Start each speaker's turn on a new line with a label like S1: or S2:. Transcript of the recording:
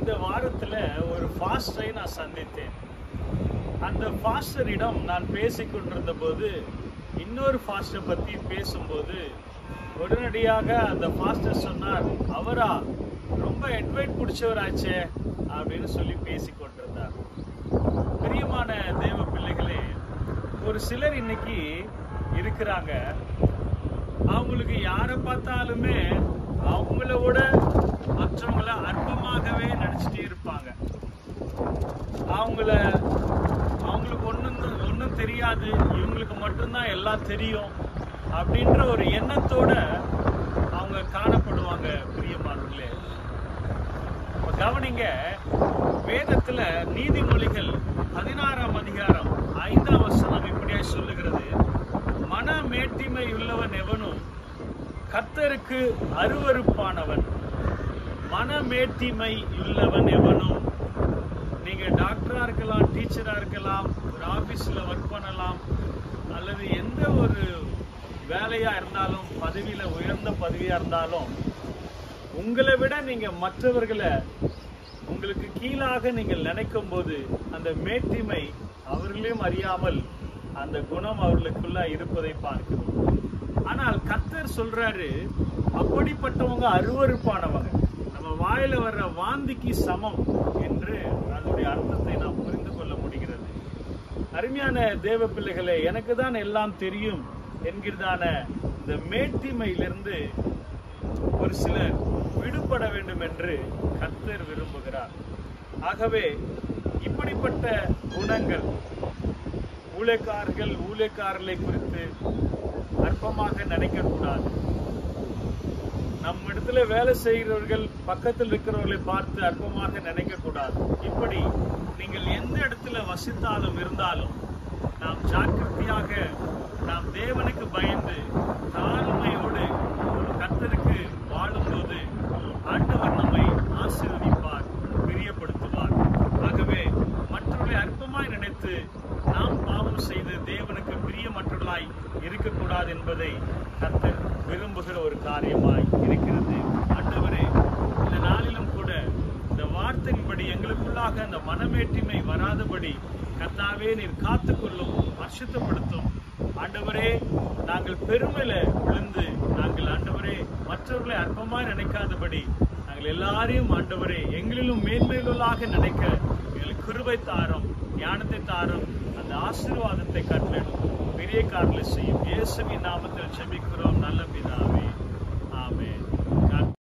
S1: இந்த வாரத்துல ஒரு ஃபாஸ்டரை நான் சந்தித்தேன். அந்த ஃபாஸ்டரிடம் நான் பேசிக்கொண்டிருந்த போது இன்னொரு ஃபாஸ்டர் பத்தி பேசும்போது உடனடியாக அந்த ஃபாஸ்டர் சொன்னார், அவரா ரொம்ப அட்வைட் பிடிச்சவராச்சே அப்படின்னு சொல்லி பேசிக்கொண்டிருந்தார். பிரியமான தேவ பிள்ளைகளே, ஒரு சிலர் இன்னைக்கு இருக்கிறாங்க, அவங்களுக்கு யாரை பார்த்தாலுமே அவங்கள விட மற்றவங்கள அற்பமாகவே நினைச்சிட்டே இருப்பாங்க. அவங்களுக்கு ஒன்றும் தெரியாது, இவங்களுக்கு மட்டும்தான் எல்லாம் தெரியும் அப்படின்ற ஒரு எண்ணத்தோட அவங்க காணப்படுவாங்க. பிரியமானவர்களே, கவனிங்க, வேதத்துல நீதிமொழிகள் 16ஆம் அதிகாரம் 5ஆம் வசனம் இப்படியா சொல்லுகிறது, மன மேட்டிமை உள்ளவன் எவனும் கர்த்தருக்கு அருவருப்பானவன். மனமேட்டிமை உள்ளவன் எவனும், நீங்க டாக்டரா இருக்கலாம், டீச்சரா இருக்கலாம், ஒரு ஆபீஸ்ல ஒர்க் பண்ணலாம், அல்லது எந்த ஒரு வேலையா இருந்தாலும், பதவியில உயர்ந்த பதவியா இருந்தாலும், உங்களை விட நீங்க மற்றவர்களை உங்களுக்கு கீழாக நீங்கள் நினைக்கும் போது அந்த மேட்டிமை அவர்களையும் அறியாமல் அந்த குணம் அவர்களுக்குள்ள இருப்பதை பார்க்கிறோம். ஆனால் கர்த்தர் சொல்றாரு, அப்படிப்பட்டவங்க அருவருப்பானவங்க, நம்ம வாயில வர்ற வாந்திக்கு சமம் என்று அதனுடைய அர்த்தத்தை நாம் புரிந்து கொள்ள முடிகிறது. அருமையான தேவ பிள்ளைகளே, எனக்கு தான் எல்லாம் தெரியும் என்கிறதான இந்த மேட்டிமையிலிருந்து ஒரு சிலர் விடுபட வேண்டும் என்று கர்த்தர் விரும்புகிறார். ஆகவே இப்படிப்பட்ட குணங்கள் ஊழியக்காரர்களை குறித்து அற்பமாக நினைக்க கூடாது. நம் இடத்துல வேலை செய்கிறவர்கள் பக்கத்தில் இருக்கிறவர்களை பார்த்து அற்பமாக நினைக்க கூடாது. இப்படி நீங்கள் எந்த இடத்துல வசித்தாலும் இருந்தாலும் நாம் ஜாக்கிரதையாக, நாம் தேவனுக்கு பயந்து தாழ்மையோடு கர்த்தருக்கு வாழும்போது ஆண்டவர் நம்மை ஆசீர்வதிப்பார், பிரியப்படுத்துவார். ஆகவே மற்றவர்களை அற்பமாய் நினைத்து நாம் பாவம் செய்து தேவனுக்கு பிரியமற்றவர்களாய் இருக்கக்கூடாது என்பதை கர்த்தர் விரும்புகிற ஒரு காரியமாய் இருக்கிறது. ஆண்டவரே, இந்த நாளிலும் கூட இந்த வார்த்தையின்படி எங்களுக்குள்ளாக அந்த மனமேட்டிமை வராதபடி கர்த்தாவே நீர் காத்துக்கொள்ளும், பரிசுத்தப்படுத்தும். ஆண்டவரே, நாங்கள் பெருமையில விழுந்து நாங்கள் ஆண்டவரே மற்றவர்களை அற்பமாய் நினைக்காதபடி நாங்கள் எல்லாரையும் ஆண்டவரே எங்களிலும் மேன்மேலாக நினைக்க எங்களுக்கு கிருபை தாரும், ஞானத்தை தாரும். அந்த ஆசீர்வாதத்தை கட்டளையிடும் பெரிய காரியங்களை செய்யும். இயேசுவின் நாமத்தில் ஜெபிக்கிறோம் நல்ல பிதாவே.